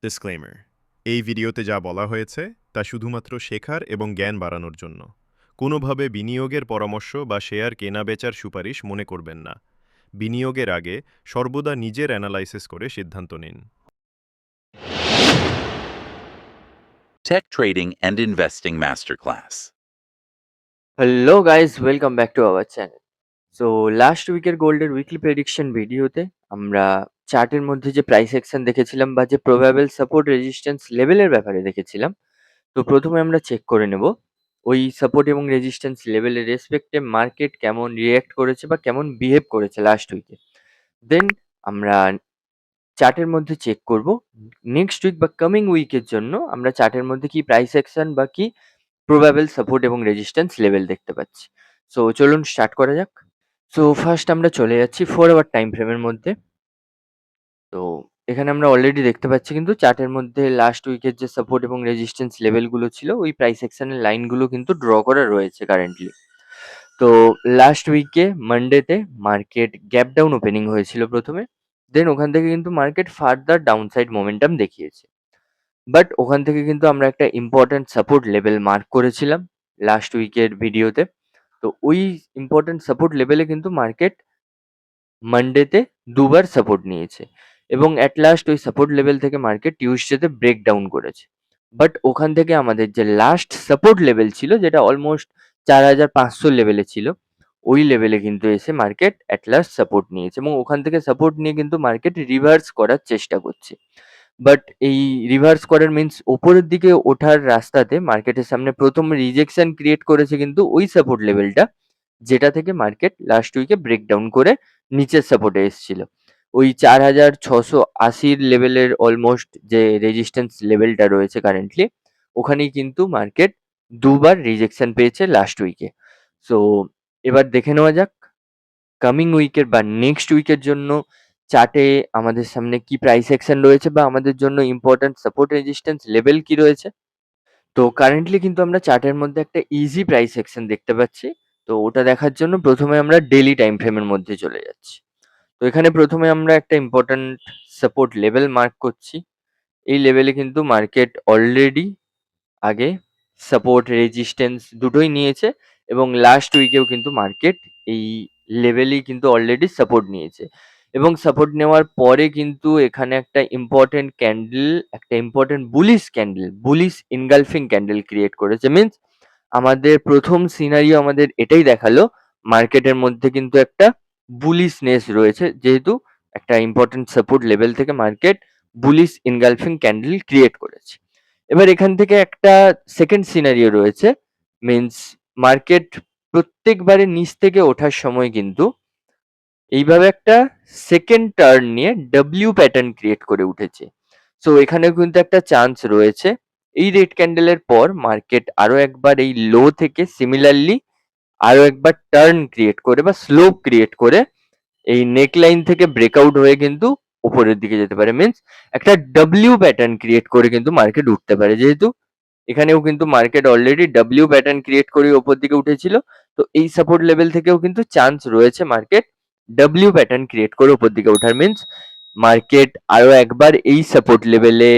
Disclaimer, এই ভিডিওতে যা বলা হয়েছে তা শুধুমাত্র শেখার এবং জ্ঞান বাড়ানোর জন্য। কোনোভাবে বিনিয়োগের পরামর্শ বা শেয়ার কেনা-বেচার সুপারিশ মনে করবেন না। বিনিয়োগের আগে সর্বদা নিজের অ্যানালাইসিস করে সিদ্ধান্ত নিন। Tech Trading and Investing Masterclass. Hello guys, welcome back to our channel. So last উইকের গোল্ডের উইকলি প্রেডিকশন ভিডিওতে আমরা চার্টের মধ্যে যে প্রাইস অ্যাকশন দেখেছিলাম বা যে প্রবাবল সাপোর্ট রেজিস্ট্যান্স লেভেলের ব্যাপারে দেখেছিলাম। তো প্রথমে আমরা চেক করে নেব ওই সাপোর্ট এবং রেজিস্ট্যান্স লেভেলের রেসপেক্টে মার্কেট কেমন রিঅ্যাক্ট করেছে বা কেমন বিহেভ করেছে লাস্ট উইকে। দেন আমরা চার্টের মধ্যে চেক করব নেক্সট উইক বা কামিং উইকের জন্য আমরা চার্টের মধ্যে কি প্রাইস অ্যাকশন বা কি প্রবাবল সাপোর্ট এবং রেজিস্ট্যান্স লেভেল দেখতে পাচ্ছি। সো চলুন স্টার্ট করা যাক। সো ফার্স্ট আমরা চলে যাচ্ছি 4 আওয়ার টাইম ফ্রেমের মধ্যে। তো এখানে আমরা অলরেডি দেখতে পাচ্ছি কিন্তু চার্টের মধ্যে লাস্ট উইকের যে সাপোর্ট এবং রেজিস্ট্যান্স লেভেলগুলো ছিল ওই প্রাইস অ্যাকশনের লাইনগুলো কিন্তু ড্র করা রয়েছে কারেন্টলি। তো লাস্ট উইকে মানডেতে মার্কেট গ্যাপ ডাউন ওপেনিং হয়েছিল প্রথমে। দেন ওখান থেকে কিন্তু মার্কেট ফার্দার ডাউনসাইড মোমেন্টাম দেখিয়েছে। বাট ওখান থেকে কিন্তু আমরা একটা ইম্পর্টেন্ট সাপোর্ট লেভেল মার্ক করেছিলাম লাস্ট উইকের ভিডিওতে। তো ওই ইম্পর্টেন্ট সাপোর্ট লেভেলে কিন্তু মার্কেট মানডেতে দুবার সাপোর্ট নিয়েছে এবং অ্যাট লাস্ট ওই সাপোর্ট লেভেল থেকে মার্কেট টিউসডেতে ব্রেক ডাউন করেছে। বাট ওখান থেকে আমাদের যে লাস্ট সাপোর্ট লেভেল ছিল যেটা অলমোস্ট 4,500 লেভেলে ছিল, ওই লেভেলে কিন্তু এসে মার্কেট অ্যাট লাস্ট সাপোর্ট নিয়েছে এবং ওখান থেকে সাপোর্ট নিয়ে কিন্তু মার্কেট রিভার্স করার চেষ্টা করছে। বাট এই রিভার্স করার মিন্স ওপরের দিকে ওঠার রাস্তাতে মার্কেটের সামনে প্রথম রিজেকশন ক্রিয়েট করেছে কিন্তু ওই সাপোর্ট লেভেলটা, যেটা থেকে মার্কেট লাস্ট উইকে ব্রেকডাউন করে নিচের সাপোর্টে এসেছিল। ওই 4,680 লেভেলের অলমোস্ট যে রেজিস্ট্যান্স লেভেলটা রয়েছে কারেন্টলি, ওখানেই কিন্তু মার্কেট দুবার রিজেকশন পেয়েছে লাস্ট উইকে। সো এবার দেখে নেওয়া যাক কামিং উইকের বা নেক্সট উইকের জন্য চার্টে আমাদের সামনে কি প্রাইস অ্যাকশন রয়েছে বা আমাদের জন্য ইম্পর্টেন্ট সাপোর্ট রেজিস্ট্যান্স লেভেল কি রয়েছে। তো কারেন্টলি কিন্তু আমরা চার্টের মধ্যে একটা ইজি প্রাইস অ্যাকশন দেখতে পাচ্ছি। তো ওটা দেখার জন্য প্রথমে আমরা ডেইলি টাইম ফ্রেমের মধ্যে চলে যাচ্ছি। তো এখানে প্রথমে আমরা একটা ইম্পর্টেন্ট সাপোর্ট লেভেল মার্ক করছি। এই লেভেলে কিন্তু মার্কেট অলরেডি আগে সাপোর্ট রেজিস্ট্যান্স দুটোই নিয়েছে এবং লাস্ট উইকেও কিন্তু মার্কেট এই লেভেলেই কিন্তু অলরেডি সাপোর্ট নিয়েছে এবং সাপোর্ট নেওয়ার পরে কিন্তু এখানে একটা ইম্পর্টেন্ট ক্যান্ডেল, একটা important bullish engulfing candle create করেছে। মিন্স আমাদের প্রথম সিনারিও আমাদের এটাই দেখালো মার্কেটের মধ্যে কিন্তু একটা বুলিশনেস রয়েছে, যেহেতু একটা ইম্পর্টেন্ট সাপোর্ট লেভেল থেকে market bullish engulfing candle create করেছে। এবার এখান থেকে একটা সেকেন্ড সিনারিও রয়েছে, মিন্স মার্কেট প্রত্যেকবারে নিচ থেকে ওঠার সময় কিন্তু এইভাবে একটা সেকেন্ড টার্ন নিয়ে ডব্লিউ প্যাটার্ন ক্রিয়েট করে উঠেছে। সো এখানেও কিন্তু একটা চান্স রয়েছে এই রেড ক্যান্ডেলের পর মার্কেট আরো একবার এই লো থেকে সিমিলারলি আরো একবার টার্ন ক্রিয়েট করে বা স্লোপ ক্রিয়েট করে এই নেকলাইন থেকে ব্রেকআউট হয়ে কিন্তু উপরের দিকে যেতে পারে। মিন্স একটা ডব্লিউ প্যাটার্ন ক্রিয়েট করে কিন্তু মার্কেট উঠতে পারে, যেহেতু এখানেও কিন্তু market already W pattern create করে ওপর দিকে উঠেছিল। তো এই সাপোর্ট লেভেল থেকেও কিন্তু চান্স রয়েছে মার্কেট ডব্লিউ প্যাটার্ন ক্রিয়েট করে ওপর দিকে ওঠার। মিন্স মার্কেট আরো একবার এই সাপোর্ট লেভেলে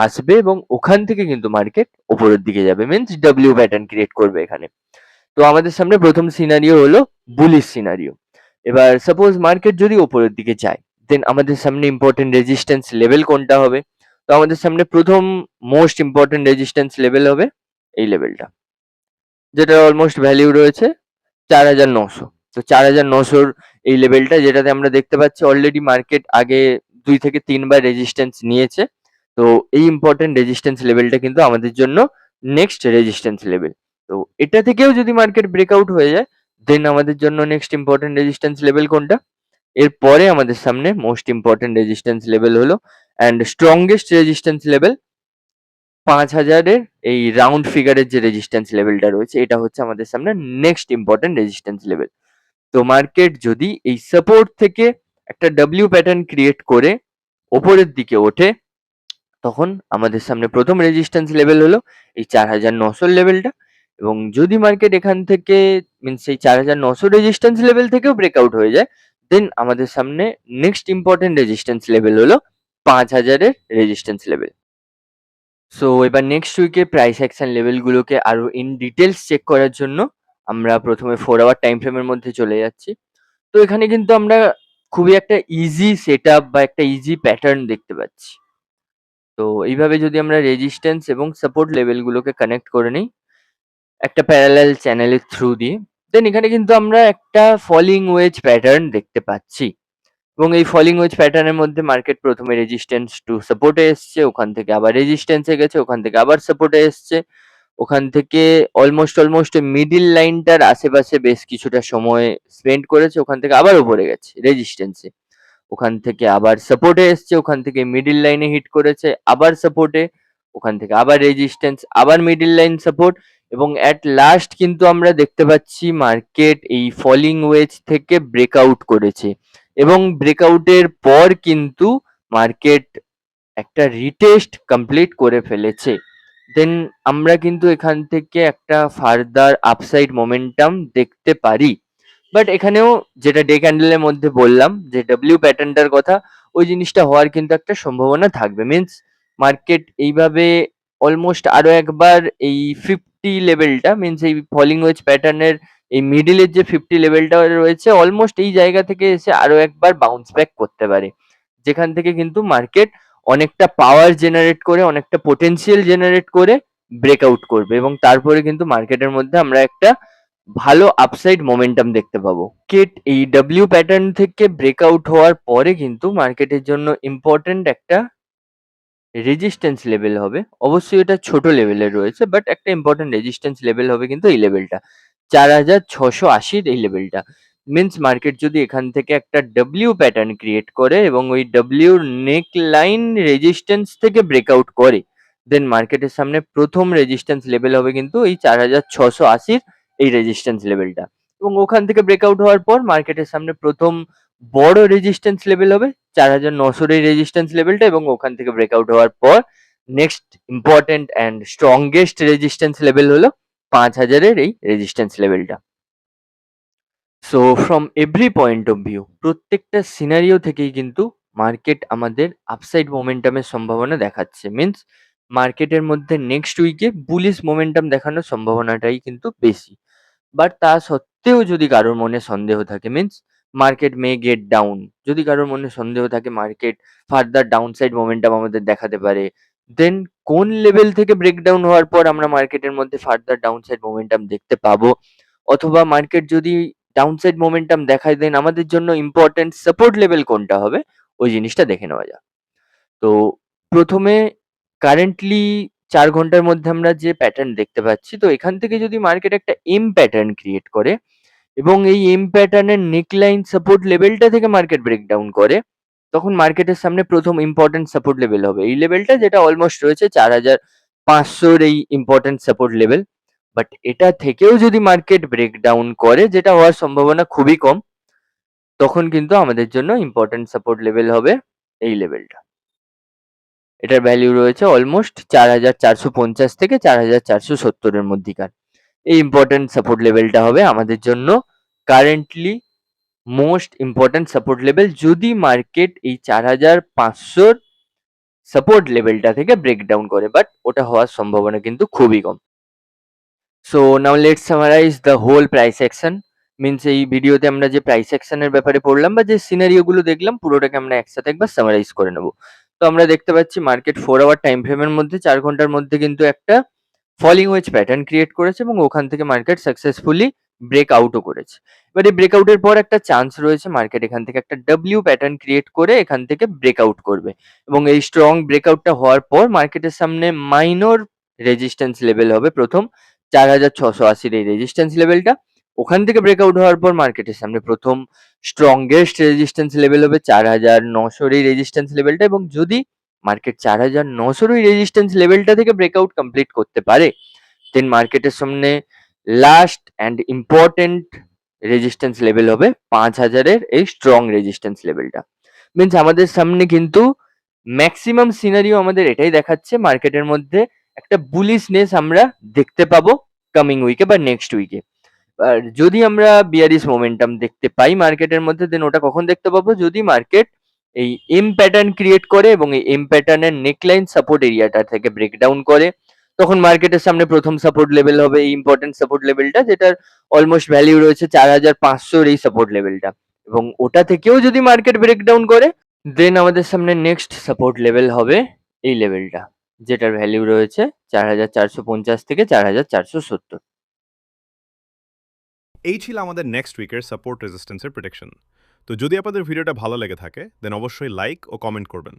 আসবে এবং ওখান থেকে কিন্তু মার্কেট ওপরের দিকে যাবে, মিন্স ডব্লিউ প্যাটার্ন ক্রিয়েট করবে এখানে। তো আমাদের সামনে প্রথম সিনারিও হলো বুলিশ সিনারিও। এবার সাপোজ মার্কেট যদি ওপরের দিকে যায়, দেন আমাদের সামনে ইম্পর্টেন্ট রেজিস্ট্যান্স লেভেল কোনটা হবে? তো আমাদের সামনে প্রথম মোস্ট ইম্পর্টেন্ট রেজিস্ট্যান্স লেভেল হবে এই লেভেলটা, যেটা অলমোস্ট ভ্যালিউ রয়েছে 4,900। তো 4,900 এই লেভেলটা, যেটাতে আমরা দেখতে পাচ্ছি অলরেডি মার্কেট আগে 2 থেকে 3 বার রেজিস্ট্যান্স নিয়েছে। তো এই ইম্পর্টেন্ট রেজিস্ট্যান্স লেভেলটা কিন্তু আমাদের জন্য নেক্সট রেজিস্ট্যান্স লেভেল। তো এটা থেকেও যদি মার্কেট ব্রেকআউট হয়ে যায়, দেন আমাদের জন্য নেক্সট ইম্পর্টেন্ট রেজিস্ট্যান্স লেভেল কোনটা? এরপরে আমাদের সামনে মোস্ট ইম্পর্টেন্ট রেজিস্ট্যান্স লেভেল হলো অ্যান্ড স্ট্রংগেস্ট রেজিস্ট্যান্স লেভেল 5,000-এর এই রাউন্ড ফিগারের যে রেজিস্ট্যান্স লেভেলটা রয়েছে, এটা হচ্ছে আমাদের সামনে নেক্সট ইম্পর্টেন্ট রেজিস্ট্যান্স লেভেল। তো মার্কেট যদি এই সাপোর্ট থেকে একটা ডব্লিউ প্যাটার্ন ক্রিয়েট করে ওপরের দিকে ওঠে, তখন আমাদের সামনে প্রথম রেজিস্ট্যান্স লেভেল হলো এই 4,900 লেভেলটা। এবং যদি মার্কেট এখান থেকে মিন্স এই 4,900 রেজিস্ট্যান্স লেভেল থেকেও ব্রেকআউট হয়ে যায়, দেন আমাদের সামনে নেক্সট ইম্পর্টেন্ট রেজিস্ট্যান্স লেভেল হলো 5,000-এর রেজিস্ট্যান্স লেভেল। সো এবার নেক্সট উইকে প্রাইস অ্যাকশন লেভেলগুলোকে আরো ইন ডিটেলস চেক করার জন্য আমরা প্রথমে 4 আওয়ার টাইম ফ্রেমের মধ্যে চলে যাচ্ছি। তো এখানে কিন্তু আমরা খুবই একটা ইজি সেটআপ বা একটা ইজি প্যাটার্ন দেখতে পাচ্ছি। তো এইভাবে যদি আমরা রেজিস্ট্যান্স এবং সাপোর্ট লেভেলগুলোকে কানেক্ট করে নিই একটা প্যারালাল চ্যানেলের থ্রু দিয়ে, দেন এখানে কিন্তু আমরা একটা ফলিং ওয়েজ প্যাটার্ন দেখতে পাচ্ছি। এবং এই ফলিং ওয়েজ প্যাটার্নের মধ্যে মার্কেট প্রথমে রেজিস্ট্যান্স টু সাপোর্টে এসছে, ওখান থেকে আবার রেজিস্ট্যান্সে গেছে, ওখান থেকে আবার সাপোর্টে এসছে, ওখান থেকে অলমোস্ট মিডল লাইনটার আশেপাশে বেশ কিছুটা সময় স্পেন্ড করেছে, ওখান থেকে আবার উপরে গেছে রেজিস্ট্যান্সে, ওখান থেকে আবার সাপোর্টে এসছে, ওখান থেকে মিডল লাইনে হিট করেছে, আবার সাপোর্টে, ওখান থেকে আবার রেজিস্ট্যান্স, আবার মিডল লাইন সাপোর্ট, এবং অ্যাট লাস্ট কিন্তু আমরা দেখতে পাচ্ছি মার্কেট এই ফলিং ওয়েজ থেকে ব্রেকআউট করেছে এবং ব্রেকআউটের পর কিন্তু মার্কেট একটা রিটেস্ট কমপ্লিট করে ফেলেছে। দেন আমরা কিন্তু এখান থেকে একটা ফার্দার আপসাইড মোমেন্টাম দেখতে পারি। বাট এখানেও যেটা ডে ক্যান্ডেলের মধ্যে বললাম যে ডব্লিউ প্যাটার্নটার কথা, ওই জিনিসটা হওয়ার কিন্তু একটা সম্ভাবনা থাকবে। মিন্স মার্কেট এইভাবে অলমোস্ট আরো একবার এই 50 লেভেলটা, মিন্স এই ফলিং ওয়েজ প্যাটার্নের এই মিডলের যে 50 লেভেলটা রয়েছে, অলমোস্ট এই জায়গা থেকে এসে আরো একবার বাউন্স ব্যাক করতে পারে, যেখান থেকে কিন্তু মার্কেট অনেকটা পাওয়ার জেনারেট করে, অনেকটা পোটেনশিয়াল জেনারেট করে ব্রেকআউট করবে এবং তারপরে কিন্তু মার্কেটের মধ্যে আমরা একটা ভালো আপসাইড মোমেন্টাম দেখতে পাবো। এই ডব্লিউ প্যাটার্ন থেকে ব্রেকআউট হওয়ার পরে কিন্তু মার্কেটের জন্য ইম্পর্টেন্ট একটা রেজিস্ট্যান্স লেভেল হবে। অবশ্যই এটা ছোট লেভেলের রয়েছে, বাট একটা ইম্পর্টেন্ট রেজিস্ট্যান্স লেভেল হবে কিন্তু এই লেভেলটা, 4680 এই লেভেলটা। মিন্স মার্কেট যদি এখান থেকে একটা ডব্লিউ প্যাটার্ন ক্রিয়েট করে এবং ওই ডব্লিউর নেক লাইন রেজিস্ট্যান্স থেকে ব্রেকআউট করে, দেন মার্কেটের সামনে প্রথম রেজিস্ট্যান্স লেভেল হবে কিন্তু এই 4680 এই রেজিস্ট্যান্স লেভেলটা, এবং ওখান থেকে ব্রেকআউট হওয়ার পর মার্কেটের সামনে প্রথম বড় রেজিস্ট্যান্স লেভেল হবে 4900 এই রেজিস্ট্যান্স লেভেলটা, এবং ওখান থেকে ব্রেকআউট হওয়ার পর next important and strongest resistance level হলো 5000 এর এই রেজিস্ট্যান্স লেভেলটা। So from every point of view, প্রত্যেকটা সিনারিও থেকেই কিন্তু মার্কেট আমাদের আপসাইড মোমেন্টামের সম্ভাবনা দেখাচ্ছে। মিন্স মার্কেটের মধ্যে নেক্সট উইকে বুলিশ মোমেন্টাম দেখানোর সম্ভাবনাটাই কিন্তু বেশি। বাট তা সত্ত্বেও যদি কারোর মনে সন্দেহ থাকে, means market may get down, যদি কারোর মনে সন্দেহ থাকে মার্কেট ফার্দার ডাউনসাইড মোমেন্টাম আমাদের দেখাতে পারে, দেন কোন লেভেল থেকে ব্রেকডাউন হওয়ার পর আমরা মার্কেটের মধ্যে ফার্দার ডাউনসাইড মোমেন্টাম দেখতে পাবো, অথবা মার্কেট যদি ডাউনসাইড মোমেন্টাম দেখায়, দেন আমাদের জন্য ইম্পর্টেন্ট সাপোর্ট লেভেল কোনটা হবে, ওই জিনিসটা দেখে নেওয়া যাক। তো প্রথমে কারেন্টলি 4 ঘন্টার মধ্যে আমরা যে প্যাটার্ন দেখতে পাচ্ছি, তো এখান থেকে যদি মার্কেট একটা এম প্যাটার্ন ক্রিয়েট করে এবং এই এম প্যাটার্নের নেকলাইন সাপোর্ট লেভেলটা থেকে মার্কেট ব্রেকডাউন করে, তখন মার্কেটের সামনে প্রথম ইম্পর্টেন্ট সাপোর্ট লেভেল হবে এই লেভেলটা, যেটা অলমোস্ট রয়েছে 4500 এই ইম্পর্টেন্ট সাপোর্ট লেভেল। বাট এটা থেকেও যদি মার্কেট ব্রেকডাউন করে, যেটা হওয়ার সম্ভাবনা খুবই কম, তখন কিন্তু আমাদের জন্য ইম্পর্টেন্ট সাপোর্ট লেভেল হবে এই লেভেলটা। এটার ভ্যালু রয়েছে অলমোস্ট 4450 থেকে 4470 এর মধ্যিকার। এই ইম্পর্টেন্ট সাপোর্ট লেভেলটা হবে আমাদের জন্য currently most important support level, যদি মার্কেট এই 4500 সাপোর্ট লেভেলটা থেকে ব্রেকডাউন করে, বাট ওটা হওয়ার সম্ভাবনা কিন্তু খুবই কম। So now let's summarise the whole price action. Means এই ভিডিওতে আমরা যে প্রাইস অ্যাকশনের ব্যাপারে পড়লাম বা যে সিনারিও গুলো দেখলাম, পুরোটাকে আমরা একসাথে একবার সামারাইজ করে নেব। তো আমরা দেখতে পাচ্ছি মার্কেট 4 আওয়ার টাইম ফ্রেমের মধ্যে 4 ঘন্টার মধ্যে কিন্তু একটা ফলিং ওয়েজ প্যাটার্ন ক্রিয়েট করেছে এবং ওখান থেকে মার্কেট সাকসেসফুলি ব্রেক আউটও করেছে। এবার এই ব্রেকআউটের পর একটা চান্স রয়েছে মার্কেট এখান থেকে একটা ডব্লিউ প্যাটার্ন ক্রিয়েট করে এখান থেকে ব্রেকআউট করবে, এবং এই স্ট্রং ব্রেকআউটটা হওয়ার পর মার্কেটের সামনে মাইনর রেজিস্ট্যান্স লেভেল হবে প্রথম 4680 এই রেজিস্ট্যান্স লেভেলটা। ওখান থেকে ব্রেকআউট হওয়ার পর মার্কেটের সামনে প্রথম স্ট্রংগেস্ট রেজিস্ট্যান্স লেভেল হবে 4900 এই রেজিস্ট্যান্স লেভেলটা, এবং যদি মার্কেট 4900 এই রেজিস্ট্যান্স লেভেলটা থেকে ব্রেকআউট কমপ্লিট করতে পারে, দেন মার্কেটের সামনে last and important resistance level হবে 5000 এর এই স্ট্রং রেজিস্ট্যান্স লেভেলটা। মিন্স আমাদের সামনে কিন্তু ম্যাক্সিমাম সিনারিও আমাদের এটাই দেখাচ্ছে মার্কেটের মধ্যে একটা বুলিশনেস আমরা দেখতে পাবো কামিং উইকে বা নেক্সট উইকে। আর যদি আমরা বিয়ারিশ মোমেন্টাম দেখতে পাই মার্কেটের মধ্যে, দেন ওটা কখন দেখতে পাবো, যদি মার্কেট এই এম প্যাটার্ন ক্রিয়েট করে এবং এই এম প্যাটার্নের নেকলাইন সাপোর্ট এরিয়াটা থেকে ব্রেকডাউন করে, তখন মার্কেটের সামনে প্রথম সাপোর্ট লেভেল হবে এই ইম্পর্টেন্ট সাপোর্ট লেভেলটা, যেটার অলমোস্ট ভ্যালিউ রয়েছে 4,500 এই সাপোর্ট লেভেলটা। এবং ওটা থেকেও যদি মার্কেট ব্রেকডাউন করে, দেন আমাদের সামনে নেক্সট সাপোর্ট লেভেল হবে এই লেভেলটা, যেটার ভ্যালিউ রয়েছে 4,450 থেকে 4,470। এই ছিল আমাদের নেক্সট উইকের সাপোর্ট রেজিস্ট্যান্সের প্রেডিকশন। তো যদি আপনাদের ভিডিওটা ভালো লেগে থাকে দেন অবশ্যই লাইক ও কমেন্ট করবেন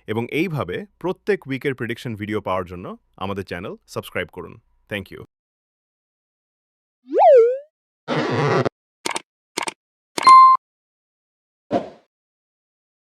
এবং এইভাবে প্রত্যেক উইকের প্রেডিকশন ভিডিও পাওয়ার জন্য আমাদের চ্যানেল সাবস্ক্রাইব করুন। Thank you.